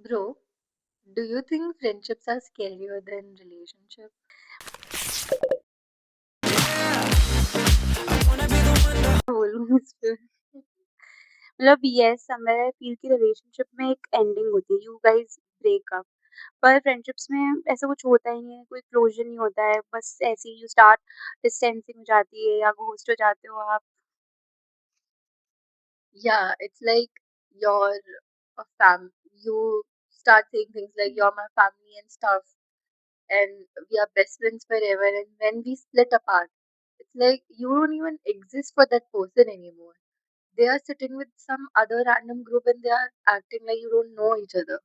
Bro, do you think friendships are scarier than relationships? बोलूँ इस पे? मतलब येस समवेयर आई फील कि रिलेशनशिप में एक एंडिंग होती है, यू गाइस ब्रेक अप। पर फ्रेंडशिप्स में ऐसा कुछ होता ही नहीं है, कोई क्लोज़र नहीं होता है, बस ऐसे ही यू स्टार्ट डिस्टेंसिंग हो जाती है या घोस्ट हो जाते हो आप। Yeah, it's like you're a you start saying things like you're my family and stuff, and we are best friends forever. And when we split apart, it's like you don't even exist for that person anymore. They are sitting with some other random group and they are acting like you don't know each other.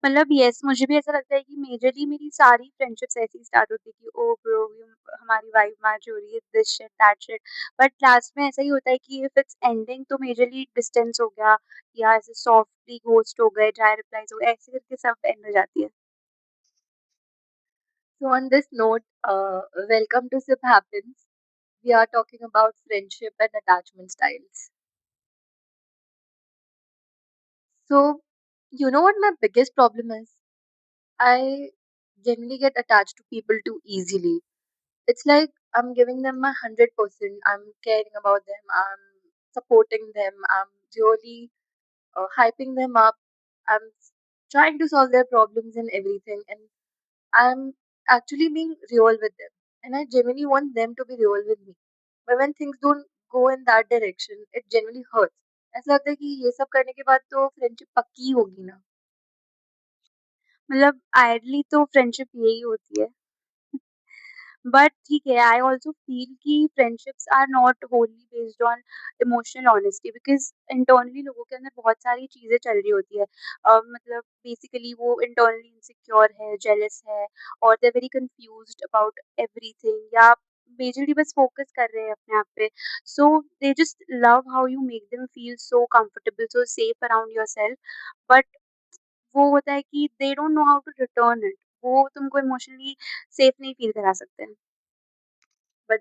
मतलब yes मुझे भी ऐसा लगता है कि majorly मेरी सारी friendships ऐसे ही स्टार्ट होती है कि ओह ब्रो हमारी वाइब मैच हो रही है, this shit that shit. But last में ऐसा ही होता है कि इफ इट्स एंडिंग तो मेजरली डिस्टेंस हो गया या ऐसे सॉफ्टली घोस्ट हो गए, ड्राई रिप्लाईज हो गए, ऐसे करके सब एंड हो जाती है। So, on this note, welcome to Sip Happens. We are talking about friendship and attachment styles. So, you know what my biggest problem is? I generally get attached to people too easily. It's like I'm giving them my 100%. I'm caring about them. I'm supporting them. I'm really hyping them up. I'm trying to solve their problems and everything. And I'm actually being real with them. And I genuinely want them to be real with me. But when things don't go in that direction, it genuinely hurts. ऐसा लगता है कि ये सब करने के बाद तो फ्रेंडशिप पक्की ही होगी ना। मतलब आइडली तो फ्रेंडशिप यही होती है। बट ठीक है, आई ऑल्सो फील कि friendships are not only based on emotional honesty because internally लोगों के अंदर बहुत सारी चीज़ें चल रही होती है। मतलब बेसिकली वो इंटरनली इनसिक्योर है, जेलस है और they are very confused about everything या मेजरली बस फोकस कर रहे हैं अपने आप पे। So they just love how you make them feel so comfortable, so safe around yourself. But वो होता है कि they don't know how to return it. वो तुमको इमोशनली सेफ नहीं फील करा सकते हैं। But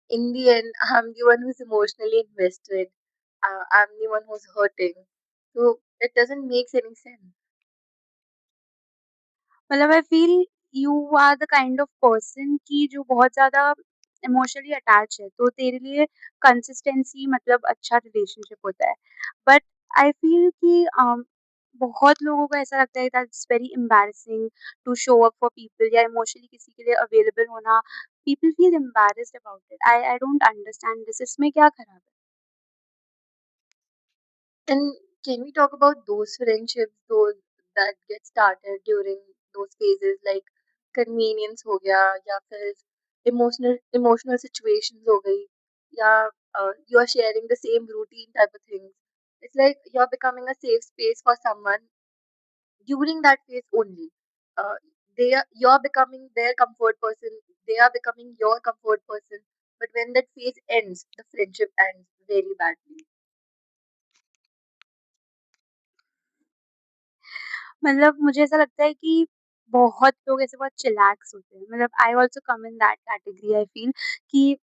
in the end, I'm the one who's emotionally invested. I'm the one who's hurting. So it doesn't make any sense. मतलब I feel you are the kind of person कि जो बहुत ज़्यादा emotionally attach है, तो तेरे लिए consistency मतलब अच्छा रिलेशनशिप होता है। बट आई फ़ील कि बहुत लोगों को ऐसा लगता है that's very embarrassing to show up for people या इमोशनली किसी के लिए अवेलेबल होना। People feel embarrassed about it. I don't understand this, इसमें क्या खराब है? And can we talk about those friendships those that get started during those phases like convenience हो गया या फिर emotional situations हो गई या you are sharing the same routine type of things. It's like you're becoming a safe space for someone during that phase only. Uh, you're becoming their comfort person. They are becoming your comfort person. But when that phase ends, the friendship ends very badly. मतलब मुझे ऐसा लगता है कि बहुत लोग ऐसे बहुत चिलैक्स होते हैं। मतलब I also come in that category I feel कि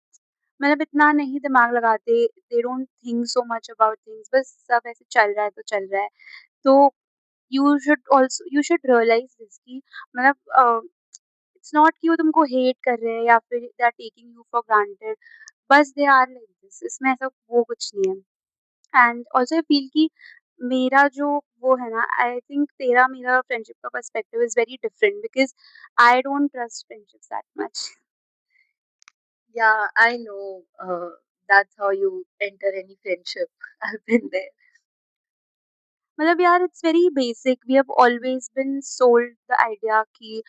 मतलब इतना नहीं दिमाग लगाते, they don't think so much about things, बस सब ऐसे चल रहा है तो चल रहा है। तो यू शुड रियलाइज़ दिस कि मतलब इट्स नॉट कि वो तुमको हेट कर रहे हैं या फिर they are taking you for granted, बस दे आर लाइक दिस, इसमें ऐसा वो कुछ नहीं है। एंड ऑल्सो आई फील कि मेरा जो वो है ना, आई थिंक तेरा मेरा फ्रेंडशिप का perspective is very different because I don't trust friendships that much. Yeah, I know. That's how you enter any friendship. I've been there. मतलब यार it's very basic, we have always been sold the idea कि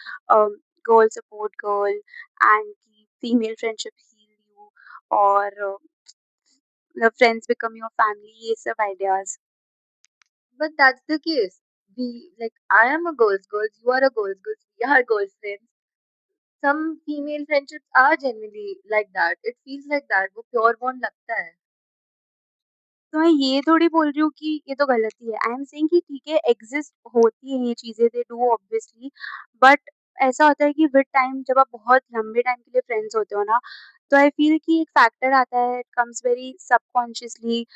girl support girl and कि female friendship heal you और मतलब friends become your family, ये सब ideas. But that's the case. I am a girls, you are a girls, we are girls friends. Some female friendships are genuinely like that. It feels like that. वो pure bond लगता है. तो मैं ये थोड़ी बोल रही हूँ कि ये तो गलती है। आई एम सेइंग कि ठीक है, एग्ज़िस्ट होती हैं ये चीज़ें, दे डू ऑब्वियसली, बट ऐसा होता है कि विद टाइम जब आप बहुत लंबे टाइम के लिए फ्रेंड्स होते हो ना, तो आई फ़ील कि एक फैक्टर आता है, it comes very subconsciously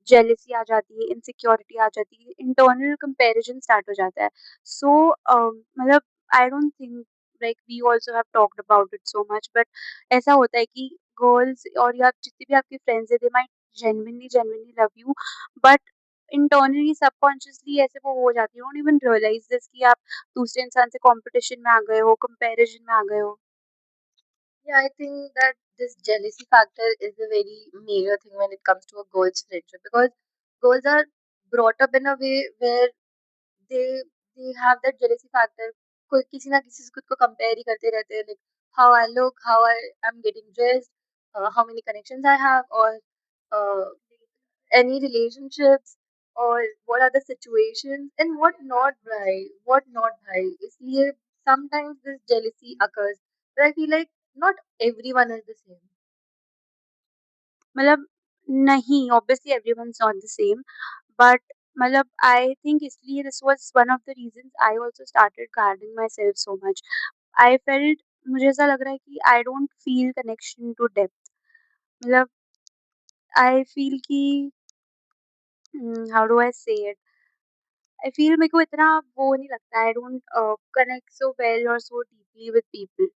jealousy आ जाती है, इनसिक्योरिटी आ जाती है, इंटरनल कंपैरिजन स्टार्ट हो जाता है। सो मतलब I don't think like we also have talked about it so much, but ऐसा होता है कि गर्ल्स और या जितने भी आपके फ्रेंड्स हैं, they might genuinely love you, but internally subconsciously ऐसे वो हो जाती है, you don't even realise this कि आप दूसरे इंसान से कॉम्पिटिशन में आ गए हो, कंपैरिजन में आ गए हो। Yeah, I think that this jealousy factor is a very major thing when it comes to a girl's friendship because girls are brought up in a way where they they have that jealousy factor. कोई किसी ना किसी से खुद को compare ही करते रहते हैं, like how I look, how I'm getting dressed, how many connections I have, or uh, any relationships, or what are the situations and what not bhai. इसलिए sometimes this jealousy occurs, but I feel like not everyone is the same. मतलब नहीं, obviously everyone is not the same, but मतलब I think इसलिए this was one of the reasons I also started guarding myself so much. I felt मुझे ऐसा लग रहा है कि I don't feel connection to depth. मतलब I feel कि how do I say it, I feel मेरे को इतना वो नहीं लगता, I don't connect so well और so deeply with people.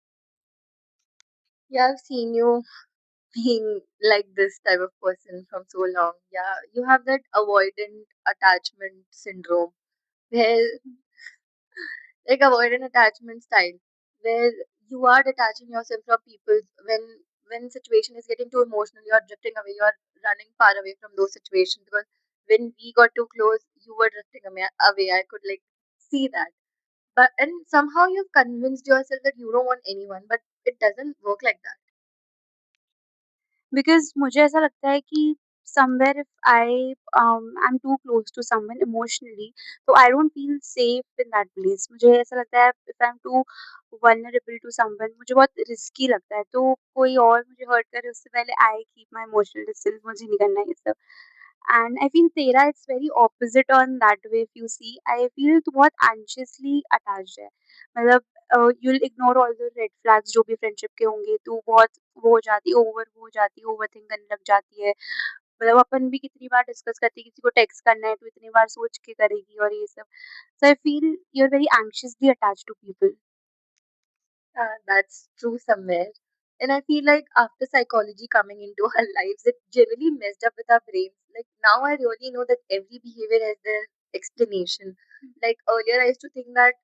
Yeah, I've seen you being like this type of person from so long. Yeah, you have that avoidant attachment syndrome where like avoidant attachment style where you are detaching yourself from people when situation is getting too emotional, you are drifting away, you are running far away from those situations because when we got too close, you were drifting away. I could like see that. But and somehow you've convinced yourself that you don't want anyone, but it doesn't work like that. Because मुझे ऐसा लगता है कि somewhere if I am too close to someone emotionally, तो I don't feel safe in that place. मुझे ऐसा लगता है if I am too vulnerable to someone, मुझे बहुत रिस्की लगता है, तो कोई और मुझे हर्ट करे उससे पहले I keep my emotional distance, मुझे नहीं करना है ये सब। एंड आई फील तेरा it's very opposite on that way, if you see I feel तू बहुत एंशियसली अटैच्ड है। मतलब you will ignore all the red flags जो भी फ्रेंडशिप के होंगे, तू बहुत वो हो जाती, ओवर वो हो जाती, ओवरथिंक करने लग जाती है। मतलब अपन भी कितनी बार डिस्कस करते हैं, किसी को टेक्स्ट करना है तो इतनी बार सोच के करेगी और ये सब। So I feel you are very anxiously attached to people. That's true somewhere. And I feel like after psychology coming into our lives, it generally messed up with our brains. Like now I really know that every behavior has their explanation. Like earlier I used to think that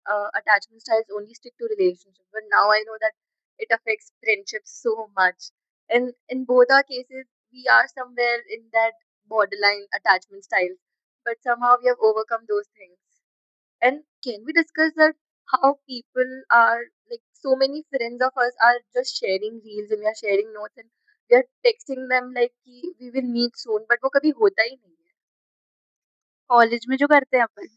attachment styles only stick to relationships, but now I know that it affects friendships so much. And in both our cases, we are somewhere in that borderline attachment styles, but somehow we have overcome those things. And can we discuss that how people are like so many friends of us are just sharing reels and we are sharing notes and we are texting them like कि we will meet soon, but वो कभी होता ही नहीं है. College में जो करते हैं अपन,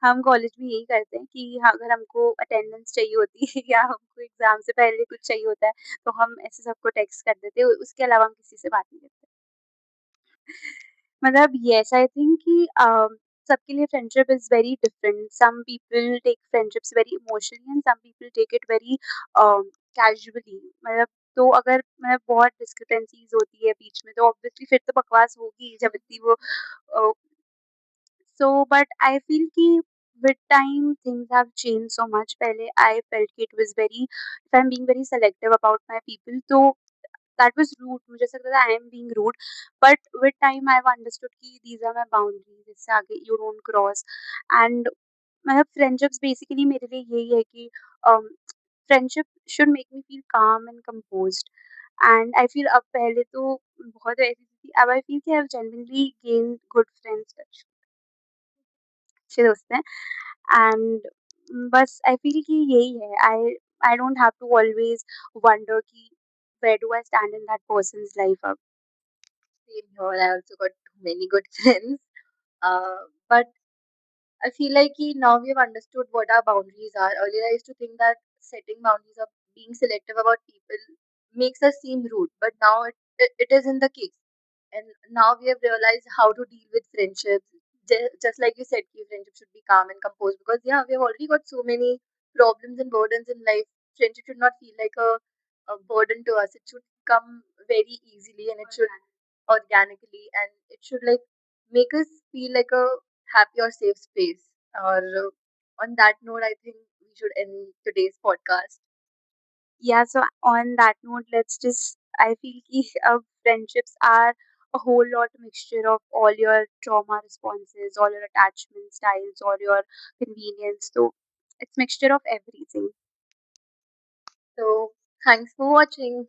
हम कॉलेज में यही करते हैं कि हाँ, अगर हमको अटेंडेंस चाहिए होती है या हमको एग्ज़ाम से पहले कुछ चाहिए होता है, तो हम ऐसे सबको टेक्स्ट कर देते हैं, उसके अलावा हम किसी से बात नहीं करते। मतलब येस, आई थिंक कि सबके लिए friendship is very different. Some people take friendships very emotionally and some people take it very casually. मतलब तो अगर मतलब बहुत डिस्क्रिपेंसीज़ होती है बीच में, तो ऑब्वियसली फिर तो बकवास होगी जब इतनी वो अ, So, but I feel कि with time things have changed so much. पहले I felt कि it was very, if I'm being very selective about my people, तो that was rude. मुझे ऐसा लगता था I am being rude. But with time I've understood कि these are my boundaries. इससे आगे you don't cross. And मतलब friendships basically मेरे लिए यही है कि um, friendship should make me feel calm and composed. And I feel अब पहले तो बहुत ऐसी थी, अब I feel कि I've genuinely gained good friends, अच्छे दोस्त हैं। एंड बस आई फील कि यही है, I don't have to always wonder कि where do I stand in that person's life अब। Same here. I also got many good friends. But I feel like now we have understood what our boundaries are. Earlier, I used to think that setting boundaries or being selective about people makes us seem rude, but now it isn't the case. And now we have realized how to deal with friendships. Just like you said, friendship should be calm and composed because yeah, we have already got so many problems and burdens in life. Friendship should not feel like a burden to us. It should come very easily and it should. organically, and it should like make us feel like a happy or safe space. Or on that note, I think we should end today's podcast. Yeah, so on that note, let's just, I feel ki, friendships are a whole lot mixture of all your trauma responses, all your attachment styles, all your convenience. So it's mixture of everything. So thanks for watching.